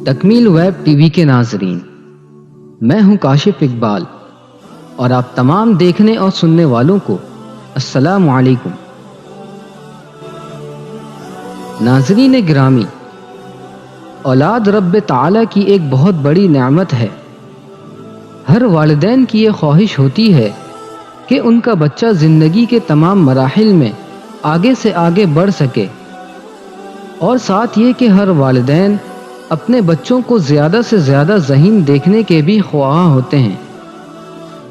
تکمیل web T V کے ناظرین، میں ہوں کاشف اقبال اور آپ تمام دیکھنے اور سننے والوں کو السلام علیکم۔ ناظرین گرامی، اولاد رب تعالیٰ کی ایک بہت بڑی نعمت ہے۔ ہر والدین کی یہ خواہش ہوتی ہے کہ ان کا بچہ زندگی کے تمام مراحل میں آگے سے آگے بڑھ سکے، اور ساتھ یہ کہ ہر والدین اپنے بچوں کو زیادہ سے زیادہ ذہین دیکھنے کے بھی خواہاں ہوتے ہیں،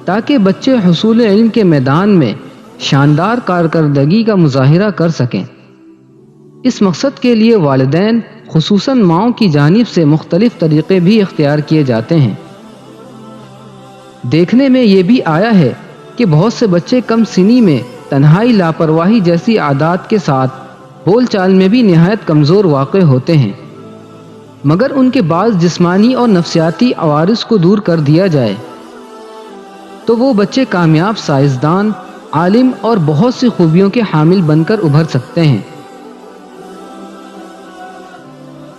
تاکہ بچے حصول علم کے میدان میں شاندار کارکردگی کا مظاہرہ کر سکیں۔ اس مقصد کے لیے والدین خصوصاً ماؤں کی جانب سے مختلف طریقے بھی اختیار کیے جاتے ہیں۔ دیکھنے میں یہ بھی آیا ہے کہ بہت سے بچے کم سنی میں تنہائی، لاپرواہی جیسی عادات کے ساتھ بول چال میں بھی نہایت کمزور واقع ہوتے ہیں، مگر ان کے بعض جسمانی اور نفسیاتی عوارض کو دور کر دیا جائے تو وہ بچے کامیاب سائنسدان، عالم اور بہت سی خوبیوں کے حامل بن کر ابھر سکتے ہیں۔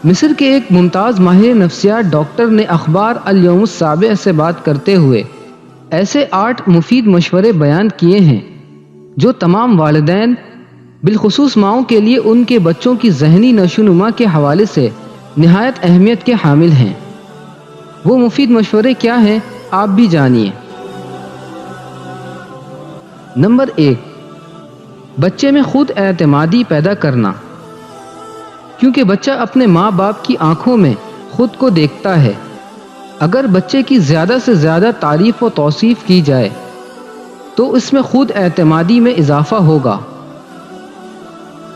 مصر کے ایک ممتاز ماہر نفسیات ڈاکٹر نے اخبار الیوم السابع سے بات کرتے ہوئے ایسے 8 مفید مشورے بیان کیے ہیں جو تمام والدین، بالخصوص ماؤں کے لیے ان کے بچوں کی ذہنی نشوونما کے حوالے سے نہایت اہمیت کے حامل ہیں۔ وہ مفید مشورے کیا ہیں، آپ بھی جانیے۔ نمبر 1، بچے میں خود اعتمادی پیدا کرنا۔ کیونکہ بچہ اپنے ماں باپ کی آنکھوں میں خود کو دیکھتا ہے۔ اگر بچے کی زیادہ سے زیادہ تعریف و توصیف کی جائے تو اس میں خود اعتمادی میں اضافہ ہوگا،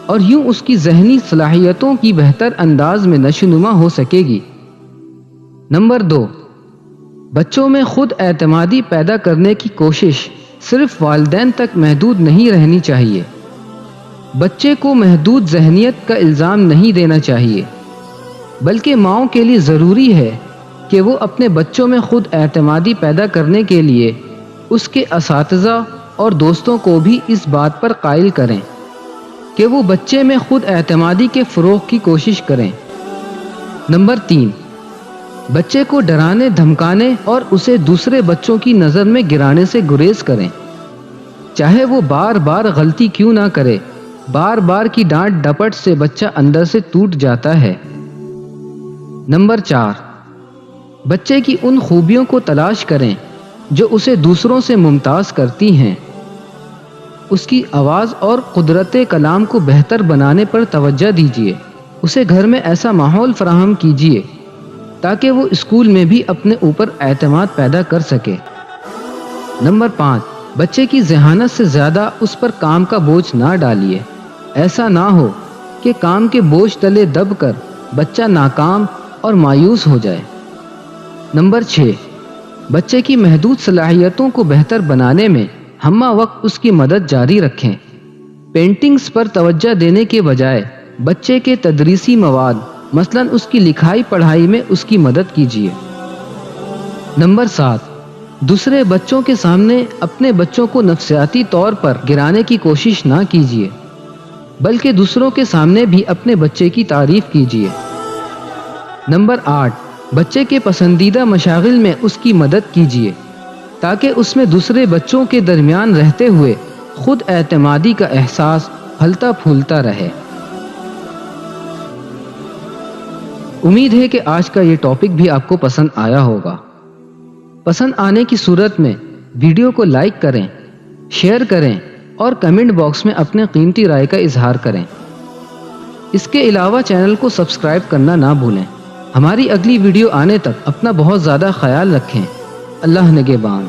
اور یوں اس کی ذہنی صلاحیتوں کی بہتر انداز میں نشوونما ہو سکے گی۔ نمبر 2، بچوں میں خود اعتمادی پیدا کرنے کی کوشش صرف والدین تک محدود نہیں رہنی چاہیے۔ بچے کو محدود ذہنیت کا الزام نہیں دینا چاہیے، بلکہ ماؤں کے لیے ضروری ہے کہ وہ اپنے بچوں میں خود اعتمادی پیدا کرنے کے لیے اس کے اساتذہ اور دوستوں کو بھی اس بات پر قائل کریں کہ وہ بچے میں خود اعتمادی کے فروغ کی کوشش کریں۔ نمبر 3، بچے کو ڈرانے دھمکانے اور اسے دوسرے بچوں کی نظر میں گرانے سے گریز کریں، چاہے وہ بار بار غلطی کیوں نہ کرے۔ بار بار کی ڈانٹ ڈپٹ سے بچہ اندر سے ٹوٹ جاتا ہے۔ نمبر 4، بچے کی ان خوبیوں کو تلاش کریں جو اسے دوسروں سے ممتاز کرتی ہیں۔ اس کی آواز اور قدرت کلام کو بہتر بنانے پر توجہ دیجیے۔ اسے گھر میں ایسا ماحول فراہم کیجیے تاکہ وہ اسکول میں بھی اپنے اوپر اعتماد پیدا کر سکے۔ نمبر 5، بچے کی ذہانت سے زیادہ اس پر کام کا بوجھ نہ ڈالیے۔ ایسا نہ ہو کہ کام کے بوجھ تلے دب کر بچہ ناکام اور مایوس ہو جائے۔ نمبر 6، بچے کی محدود صلاحیتوں کو بہتر بنانے میں ہمہ وقت اس کی مدد جاری رکھیں۔ پینٹنگز پر توجہ دینے کے بجائے بچے کے تدریسی مواد، مثلاً اس کی لکھائی پڑھائی میں اس کی مدد کیجیے۔ نمبر 7، دوسرے بچوں کے سامنے اپنے بچوں کو نفسیاتی طور پر گرانے کی کوشش نہ کیجیے، بلکہ دوسروں کے سامنے بھی اپنے بچے کی تعریف کیجیے۔ نمبر 8، بچے کے پسندیدہ مشاغل میں اس کی مدد کیجیے تاکہ اس میں دوسرے بچوں کے درمیان رہتے ہوئے خود اعتمادی کا احساس پھلتا پھولتا رہے۔ امید ہے کہ آج کا یہ ٹاپک بھی آپ کو پسند آیا ہوگا۔ پسند آنے کی صورت میں ویڈیو کو لائک کریں، شیئر کریں اور کمنٹ باکس میں اپنے قیمتی رائے کا اظہار کریں۔ اس کے علاوہ چینل کو سبسکرائب کرنا نہ بھولیں۔ ہماری اگلی ویڈیو آنے تک اپنا بہت زیادہ خیال رکھیں۔ اللہ نگہبان۔